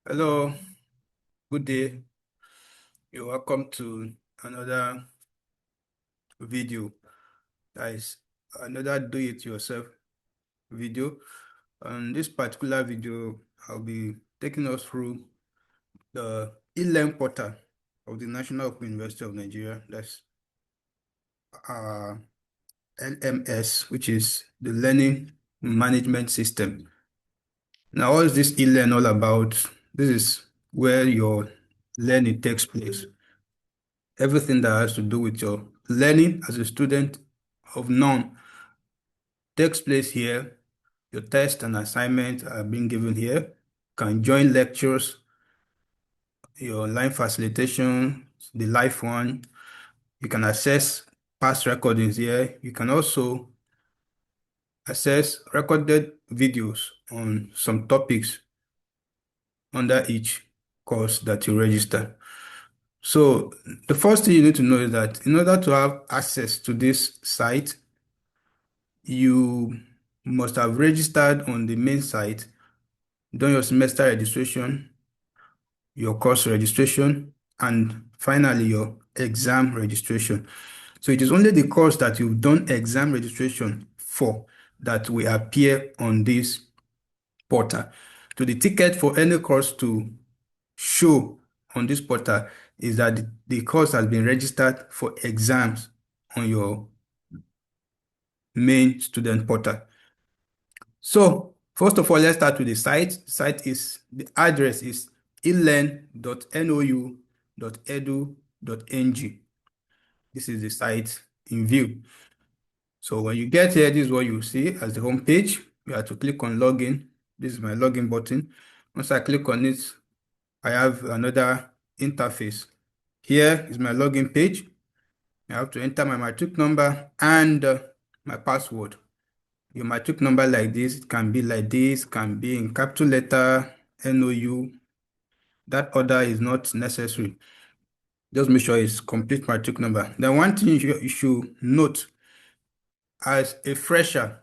Hello, good day. You're welcome to another video. That is another do-it-yourself video. On this particular video, I'll be taking us through the ELEARN portal of the National Open University of Nigeria. That's uh, LMS, which is the Learning Management System. Now, what is this ELEARN all about? This is where your learning takes place. Everything that has to do with your learning as a student of none takes place here. Your test and assignment are being given here. You can join lectures, your online facilitation, the live one. You can access past recordings here. You can also access recorded videos on some topics under each course that you register. So the first thing you need to know is that in order to have access to this site, you must have registered on the main site, done your semester registration, your course registration, and finally your exam registration. So it is only the course that you've done exam registration for that will appear on this portal. So the ticket for any course to show on this portal is that the course has been registered for exams on your main student portal. So first of all, let's start with the site. The address is elearn.nou.edu.ng. This is the site in view. So when you get here, this is what you see as the home page. You have to click on login. This is my login button. Once I click on it, I have another interface. Here is my login page. I have to enter my matric number and my password. Your matric number like this, it can be like this, can be in capital letter, NOU. That order is not necessary. Just make sure it's complete matric number. Then one thing you should note, as a fresher,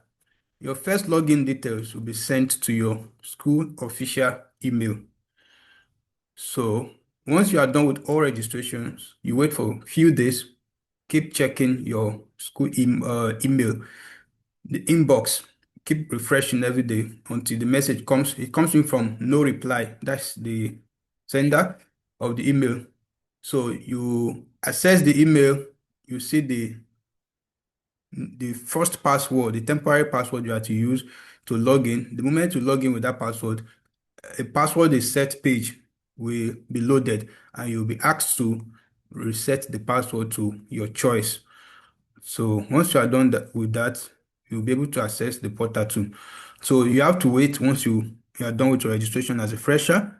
your first login details will be sent to your school official email. So once you are done with all registrations, you wait for a few days, keep checking your school email, the inbox, keep refreshing every day until the message comes. It comes in from no reply. That's the sender of the email. So you access the email, you see the first password, the temporary password you have to use to log in. The moment you log in with that password, a password is set page will be loaded and you'll be asked to reset the password to your choice. So once you are done with that, you'll be able to access the portal too. So you have to wait once you are done with your registration as a fresher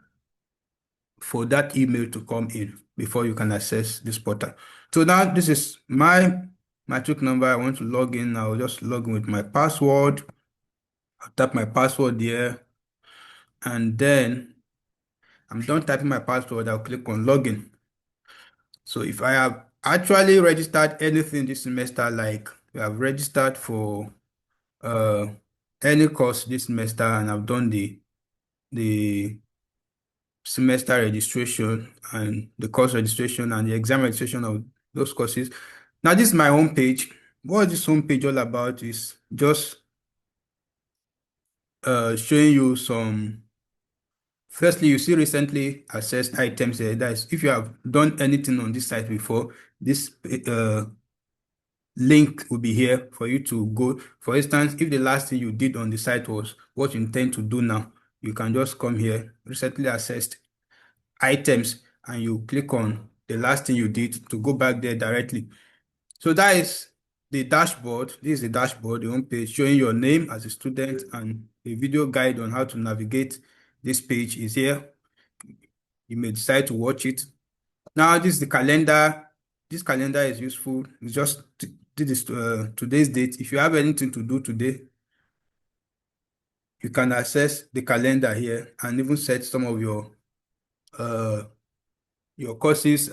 for that email to come in before you can access this portal. So now this is my matric number. I want to log in. I'll just log in with my password. I'll tap my password there. And then I'm done typing my password. I'll click on login. So if I have actually registered anything this semester, like I have registered for uh, any course this semester and I've done the semester registration and the course registration and the exam registration of those courses. Now this is my home page. What this home page all about is just showing you some. Firstly, you see recently accessed items there. That is, if you have done anything on this site before, this link will be here for you to go. For instance, if the last thing you did on the site was what you intend to do now, you can just come here, recently accessed items, and you click on the last thing you did to go back there directly. So that is the dashboard. This is the dashboard, the home page, showing your name as a student, and a video guide on how to navigate this page is here. You may decide to watch it. Now, this is the calendar. This calendar is useful. It's just this today's date. If you have anything to do today, you can access the calendar here and even set some of your courses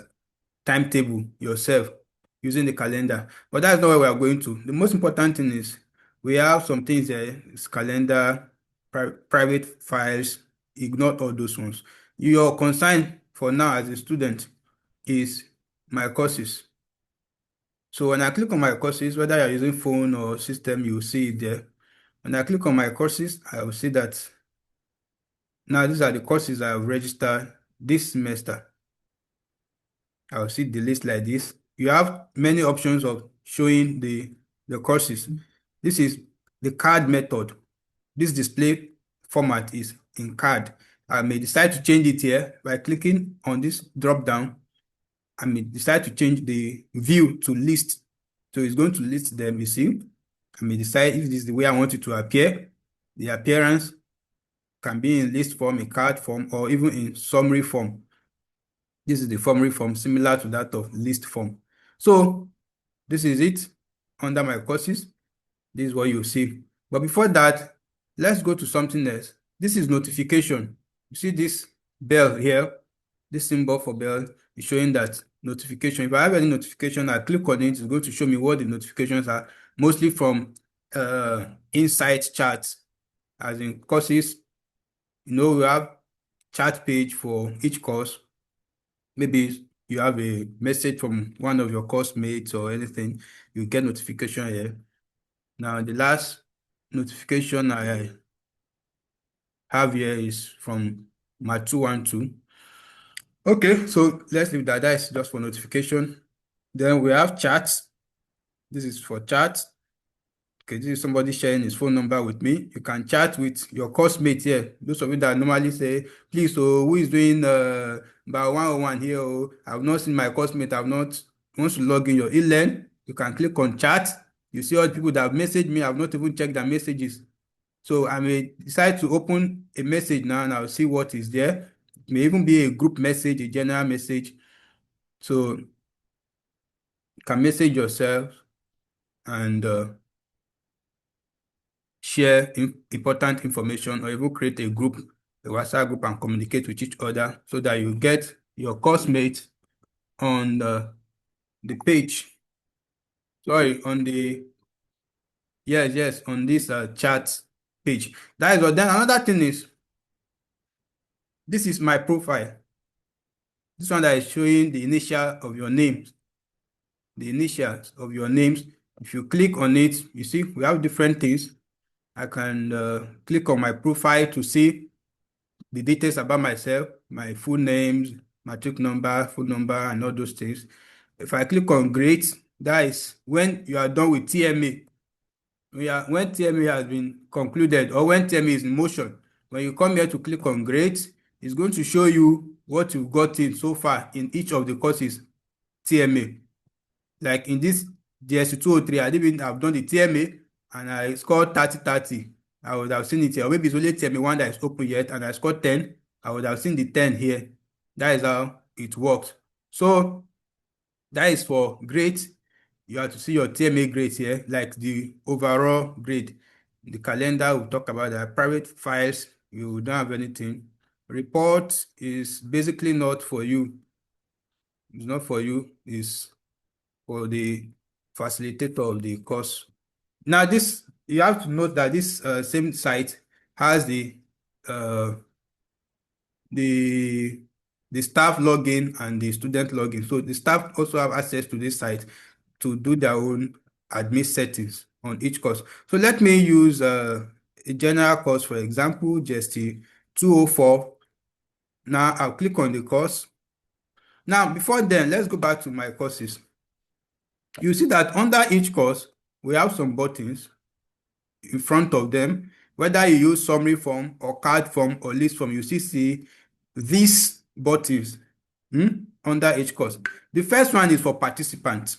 timetable yourself using the calendar. But that's not where we are going to. The most important thing is we have some things there. It's calendar, private files. Ignore all those ones. Your concern for now as a student is my courses. So when I click on my courses, whether you're using phone or system, you will see it there. When I click on my courses, I will see that now these are the courses I have registered this semester. I will see the list like this. You have many options of showing the courses. This is the card method. This display format is in card. I may decide to change it here by clicking on this drop down. I may decide to change the view to list. So it's going to list them, you see. I may decide if this is the way I want it to appear. The appearance can be in list form, in card form, or even in summary form. This is the summary form similar to that of list form. So this is it under my courses. This is what you see. But before that, let's go to something else. This is notification. You see this bell here, this symbol for bell is showing that notification. If I have any notification, I click on it, it's going to show me what the notifications are, mostly from insight charts, as in courses. We have chat page for each course. Maybe you have a message from one of your course mates or anything, you get notification here. Now, the last notification I have here is from my 212. Okay, so let's leave that. That is just for notification. Then we have chats. This is for chat. Okay, this is somebody sharing his phone number with me. You can chat with your course mate here. Those of you that normally say, please, so who is doing about 101 here? Oh, I've not seen my course mate. I've not wants to log in your ELEARN. You can click on chat. You see all the people that have messaged me. I've not even checked their messages. So I may decide to open a message now and I'll see what is there. It may even be a group message, a general message. So you can message yourself and share important information, or even create a group, a WhatsApp group, and communicate with each other so that you get your course mates on the page. Sorry, on the, yes, on this chat page. That is what. Then another thing is, this is my profile. This one that is showing the initial of your names, the initials of your names. If you click on it, you see we have different things. I can click on my profile to see the details about myself, my full names, matric number, phone number, and all those things. If I click on grades, that is when you are done with TMA. When TMA has been concluded, or when TMA is in motion, when you come here to click on grades, it's going to show you what you've gotten so far in each of the courses TMA. Like in this DSC 203, I didn't have done the TMA and I scored 30-30. I would have seen it here. Or maybe it's only TMA one that is open yet and I scored 10. I would have seen the 10 here. That is how it works. So that is for grades. You have to see your TMA grades here, like the overall grade. The calendar, we'll talk about that. Private files, you don't have anything. Report is basically not for you. It's not for you. It's for the facilitator of the course. Now, this you have to note that this same site has uh, the the staff login and the student login. So the staff also have access to this site to do their own admin settings on each course. So let me use a general course, for example, GST 204. Now I'll click on the course. Now, before then, let's go back to my courses. You see that under each course, we have some buttons in front of them. Whether you use summary form or card form or list form, you still see these buttons under each course. The first one is for participants.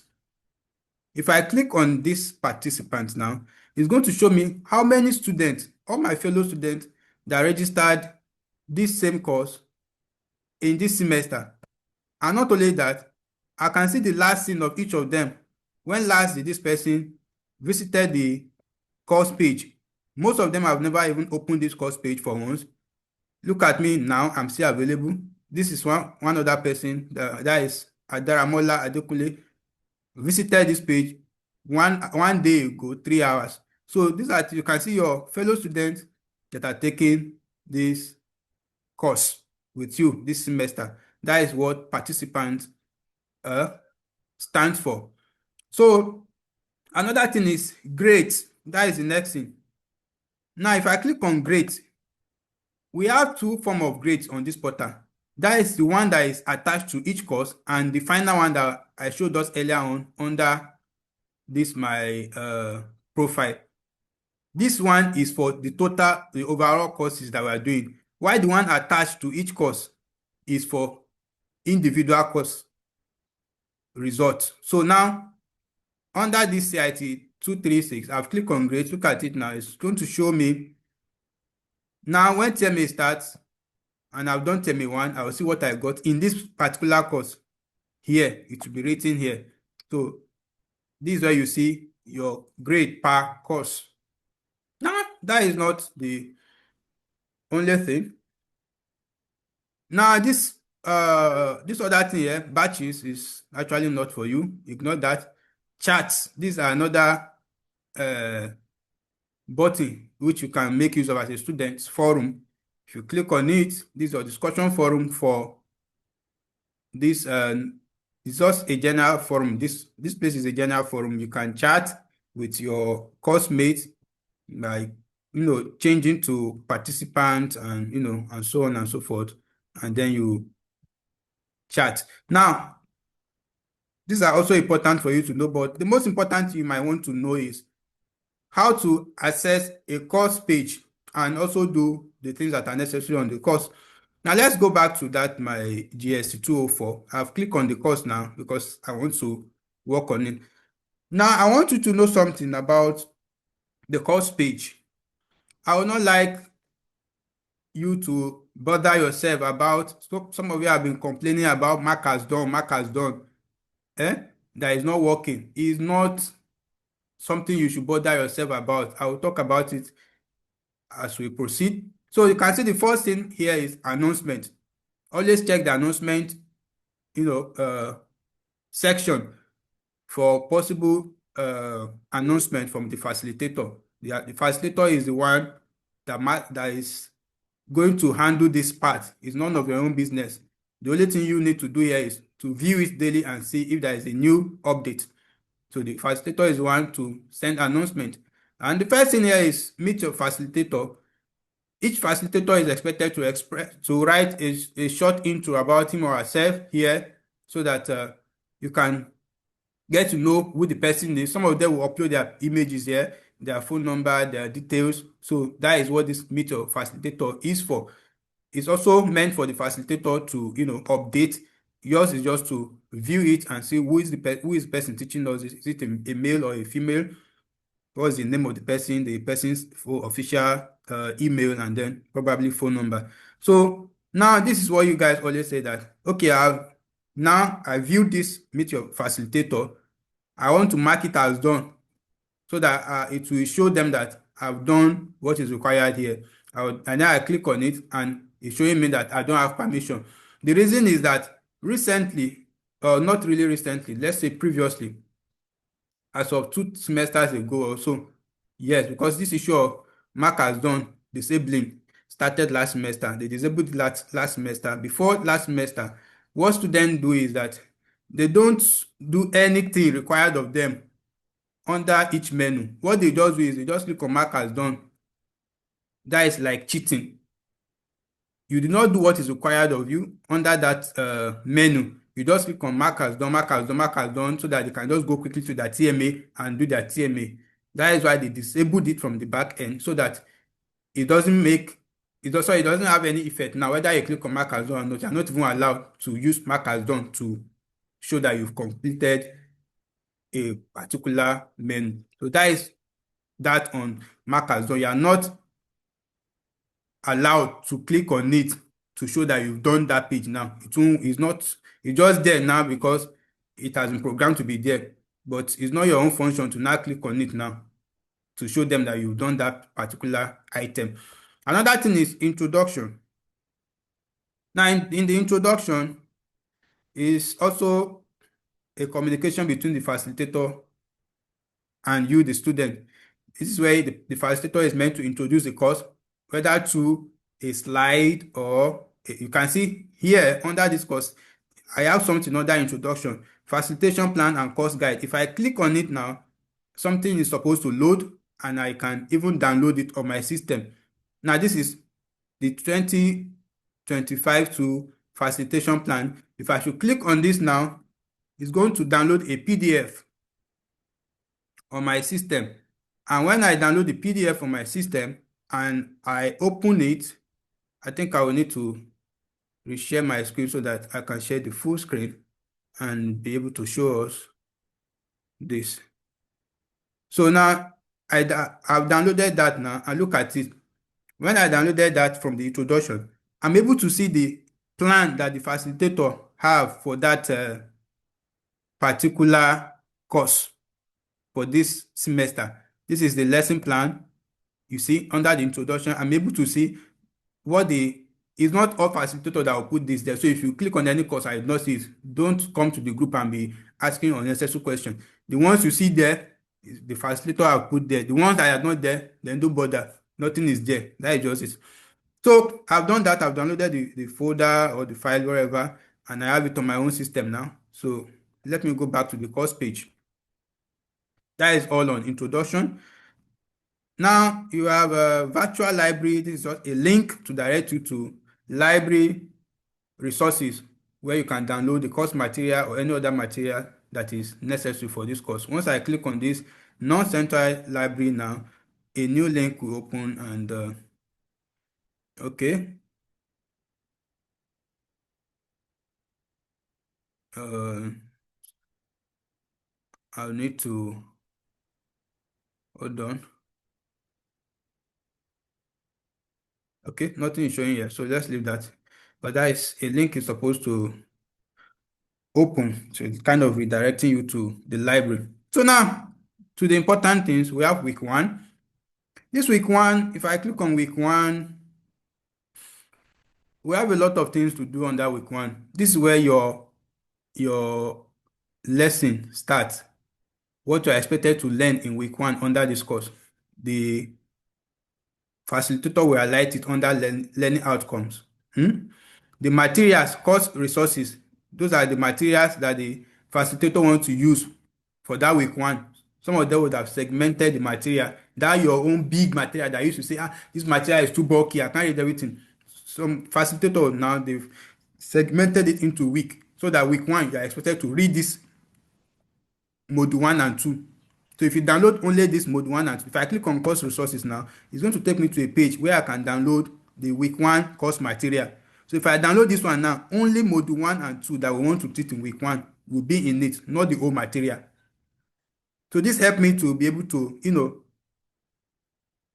If I click on this participant now, it's going to show me how many students, all my fellow students that registered this same course in this semester. And not only that, I can see the last seen of each of them. When last did this person visited the course page? Most of them have never even opened this course page for once. Look at me now, I'm still available. This is one other person, that is Adaramola Adekule, visited this page one day ago, 3 hours. So these are, you can see your fellow students that are taking this course. with you this semester. That is what participant stands for. So another thing is grades. That is the next thing. Now, if I click on grades, we have two forms of grades on this portal. That is the one that is attached to each course, and the final one that I showed us earlier on under this my profile. This one is for the total, the overall courses that we are doing, while the one attached to each course is for individual course results. So now, under this CIT 236, I've clicked on grades. Look at it now. It's going to show me now when term A starts, and I've done term A1, I will see what I got in this particular course. Here, it will be written here. So this is where you see your grade per course. Now, that is not the only thing. Now, this other thing here, batches, is actually not for you. Ignore that. Charts, these are another button which you can make use of as a student. Forum, if you click on it, this is your discussion forum for this. It's just a general forum. This place is a general forum. You can chat with your course mates by changing to participant, and and so on and so forth, and then you chat. Now, these are also important for you to know, but the most important you might want to know is how to access a course page and also do the things that are necessary on the course. Now, let's go back to that my GST 204. I've clicked on the course now because I want to work on it. Now, I want you to know something about the course page. I would not like you to bother yourself about, so some of you have been complaining about mark has done, that is not working. It's not something you should bother yourself about. I will talk about it as we proceed. So you can see the first thing here is announcement. Always check the announcement, section for possible announcement from the facilitator. The facilitator is the one that is going to handle this part. It's none of your own business. The only thing you need to do here is to view it daily and see if there is a new update. So the facilitator is the one to send announcement. And the first thing here is meet your facilitator. Each facilitator is expected to write a short intro about him or herself here, so that you can get to know who the person is. Some of them will upload their images here, their phone number, their details. So that is what this meet your facilitator is for. It's also meant for the facilitator to update. Yours is just to view it and see who is the person teaching us. Is it a male or a female? What's the name of the person's official email, and then probably phone number. So now this is what you guys always say that, okay, I viewed this meet your facilitator. I want to mark it as done, so that it will show them that I've done what is required here. And then I click on it, and it's showing me that I don't have permission. The reason is that recently, or not really recently, let's say previously, as of 2 semesters ago or so, yes, because this issue of mark has done disabling started last semester. They disabled last semester. Before last semester, what students do is that they don't do anything required of them under each menu. What they just do is they just click on mark as done. That is like cheating. You do not do what is required of you under that menu. You just click on mark as done, so that they can just go quickly to their TMA and do their TMA. That is why they disabled it from the back end, so that it doesn't have any effect. Now, whether you click on mark as done or not, you're not even allowed to use mark as done to show that you've completed a particular menu. So that is that on mark as done. You are not allowed to click on it to show that you've done that page now. It's just there now because it has been programmed to be there, but it's not your own function to now click on it now to show them that you've done that particular item. Another thing is introduction. Now, in the introduction is also a communication between the facilitator and you, the student. This is where the facilitator is meant to introduce the course, whether through a slide or you can see here under this course, I have something under introduction, facilitation plan and course guide. If I click on it now, something is supposed to load and I can even download it on my system. Now this is the 2025 to facilitation plan. If I should click on this now, it's going to download a PDF on my system. And when I download the PDF on my system and I open it, I think I will need to reshare my screen so that I can share the full screen and be able to show us this. So now I've downloaded that now and look at it. When I downloaded that from the introduction, I'm able to see the plan that the facilitator have for that particular course for this semester. This is the lesson plan. You see, under the introduction, I'm able to see what it's not all facilitator that will put this there. So if you click on any course I did not see it, don't come to the group and be asking unnecessary questions. The ones you see there, the facilitator have put there. The ones that are not there, then don't bother. Nothing is there. That is just it. So I've done that. I've downloaded the folder or the file, wherever, and I have it on my own system now. So let me go back to the course page. That is all on introduction. Now you have a virtual library. This is just a link to direct you to library resources where you can download the course material or any other material that is necessary for this course. Once I click on this non-central library now, a new link will open and okay. I'll need to hold on. Okay, nothing is showing here, so let's leave that. But that is a link is supposed to open, so it's kind of redirecting you to the library. So now to the important things, we have week 1. This week 1, if I click on week 1, we have a lot of things to do under week 1. This is where your lesson starts. What you are expected to learn in week 1 under this course. The facilitator will highlight it under learning outcomes. The materials, course resources, those are the materials that the facilitator wants to use for that week 1. Some of them would have segmented the material. That your own big material that you used to say, this material is too bulky, I can't read everything. Some facilitator now, they've segmented it into week, so that week 1, you are expected to read this module 1 and 2. So if you download only this module 1 and 2, if I click on course resources now, it's going to take me to a page where I can download the week 1 course material. So if I download this one now, only module 1 and 2 that we want to teach in week 1 will be in it, not the whole material. So this helped me to be able to,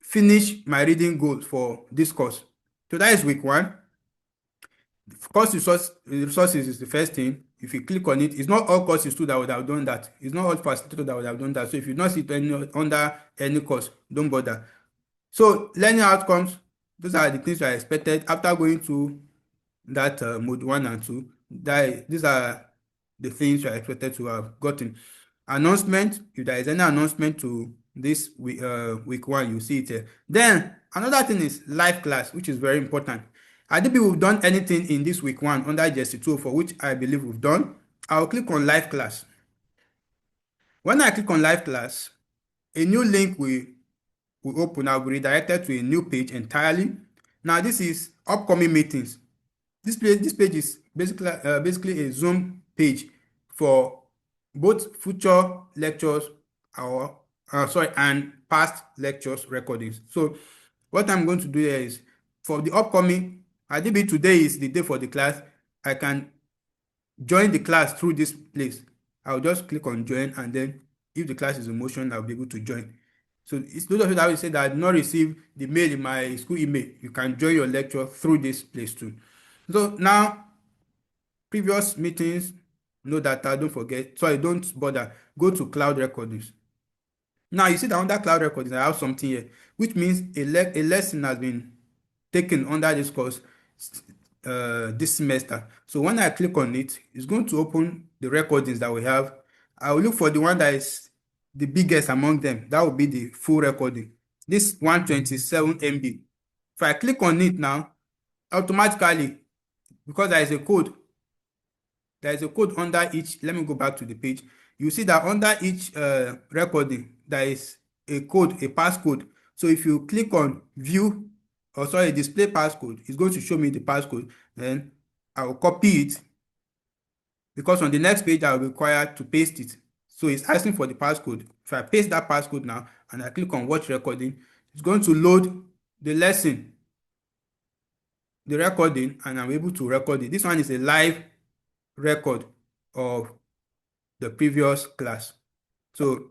finish my reading goals for this course. So that is week 1. Course resources is the first thing. If you click on it, it's not all courses too that would have done that. It's not all facilitators that would have done that. So if you don't see it under any course, don't bother. So learning outcomes, those are the things I expected after going to that mode 1 and 2. These are the things you are expected to have gotten. Announcement, if there is any announcement to this week 1, you see it here. Then another thing is live class, which is very important. I think we've done anything in this week 1 under GST 204, which I believe we've done. I'll click on live class. When I click on live class, a new link will open. I'll be redirected to a new page entirely. Now this is upcoming meetings. This page is basically a Zoom page for both future lectures and past lectures recordings. So what I'm going to do here is, for the upcoming, maybe today is the day for the class, I can join the class through this place. I'll just click on join, and then if the class is in motion, I'll be able to join. So it's those of you that will say that I did not receive the mail in my school email, you can join your lecture through this place too. So now, previous meetings, no data, don't forget. Sorry, don't bother. Go to cloud recordings. Now you see that under cloud recordings, I have something here, which means a lesson has been taken under this course this semester. So when I click on it, it's going to open the recordings that we have. I will look for the one that is the biggest among them. That will be the full recording. This 127 MB. If I click on it now, automatically because there is a code. There is a code under each. Let me go back to the page. You see that under each recording, there is a code, a passcode. So if you click on view, or sorry, display passcode, it's going to show me the passcode. Then I will copy it, because on the next page I will be required to paste it. So it's asking for the passcode. If I paste that passcode now and I click on watch recording, it's going to load the lesson, the recording, and I'm able to record it. This one is a live record of the previous class. So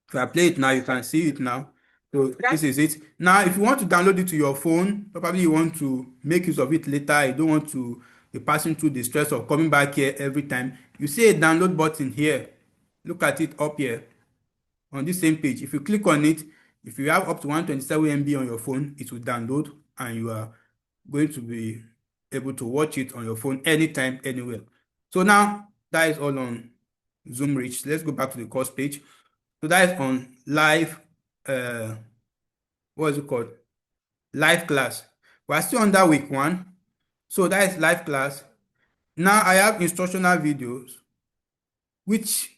if I play it now, you can see it now. So this is it. Now, if you want to download it to your phone, probably you want to make use of it later, you don't want to be passing through the stress of coming back here every time, you see a download button here. Look at it up here on this same page. If you click on it, if you have up to 127 MB on your phone, it will download and you are going to be able to watch it on your phone anytime, anywhere. So now that is all on Zoom Reach. Let's go back to the course page. So that is on live, what is it called? Live class. We're still under week 1. So that is live class. Now I have instructional videos, which,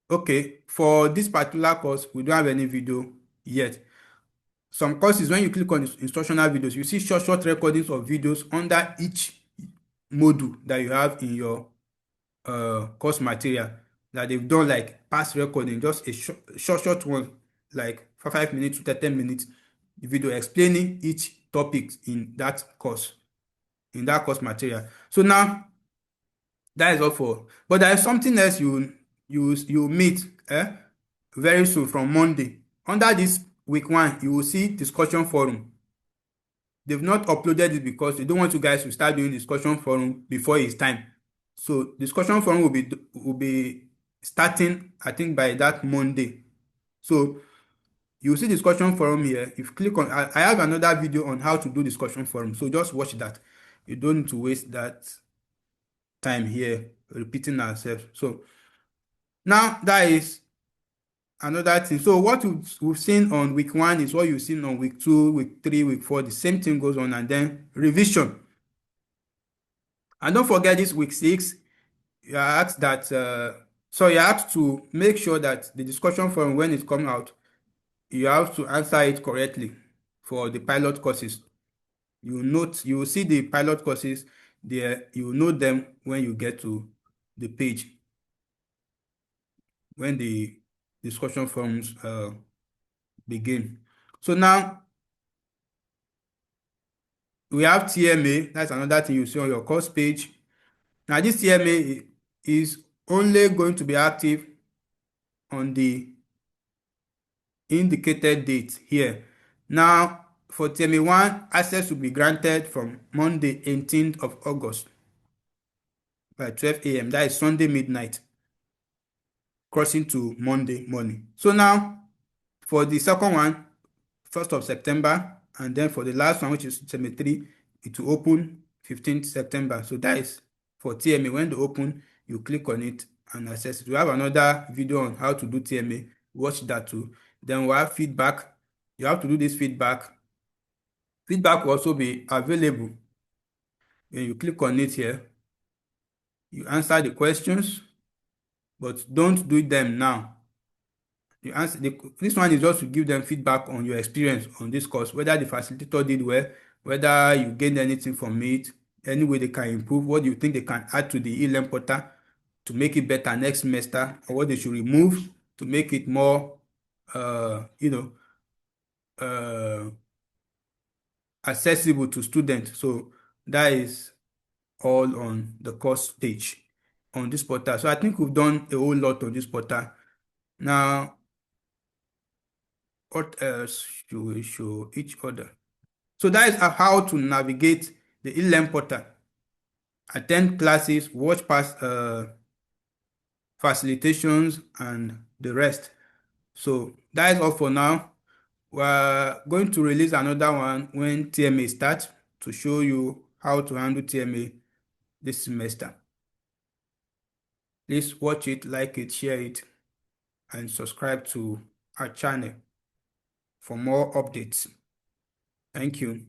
okay, for this particular course, we don't have any video yet. Some courses, when you click on instructional videos, you see short recordings of videos under each module that you have in your course material, that they've done like past recording, just a short one, like 5 minutes to 10 minutes video explaining each topic in that course material. So now that is all for, but there is something else you meet very soon from Monday. Under this week 1, you will see discussion forum. They've not uploaded it because they don't want you guys to start doing discussion forum before it's time. So discussion forum will be starting, I think, by that Monday. So you see discussion forum here. If you click on, I have another video on how to do discussion forum. So just watch that. You don't need to waste that time here repeating ourselves. So now that is another thing. So what we've seen on week 1 is what you've seen on week 2, week 3, week 4. The same thing goes on, and then revision. And don't forget this week 6, you're asked that, so you're asked to make sure that the discussion forum, when it comes out, you have to answer it correctly for the pilot courses. You will see the pilot courses there. You will know them when you get to the page, when the discussion forums begin. So now we have TMA. That's another thing you see on your course page. Now this TMA is only going to be active on the indicated date here. Now for TMA 1, access will be granted from Monday 18th of August by 12 a.m. That is Sunday midnight, crossing to Monday morning. So now for the second one, 1st of September, and then for the last one, which is TMA 3, it will open 15th September. So that is for TMA. When they open, you click on it and access it. We have another video on how to do TMA. Watch that too. Then we have feedback. You have to do this feedback. Feedback will also be available. When you click on it here, you answer the questions, but don't do them now. You answer this one is just to give them feedback on your experience on this course, whether the facilitator did well, whether you gained anything from it, any way they can improve, what do you think they can add to the ELEARN portal to make it better next semester, or what they should remove to make it more accessible to students. So that is all on the course page on this portal. So I think we've done a whole lot on this portal. Now, what else should we show each other? So that is how to navigate the ELEARN portal, attend classes, watch past facilitations, and the rest. So that is all for now. We're going to release another one when TMA starts to show you how to handle TMA this semester. Please watch it, like it, share it, and subscribe to our channel for more updates. Thank you.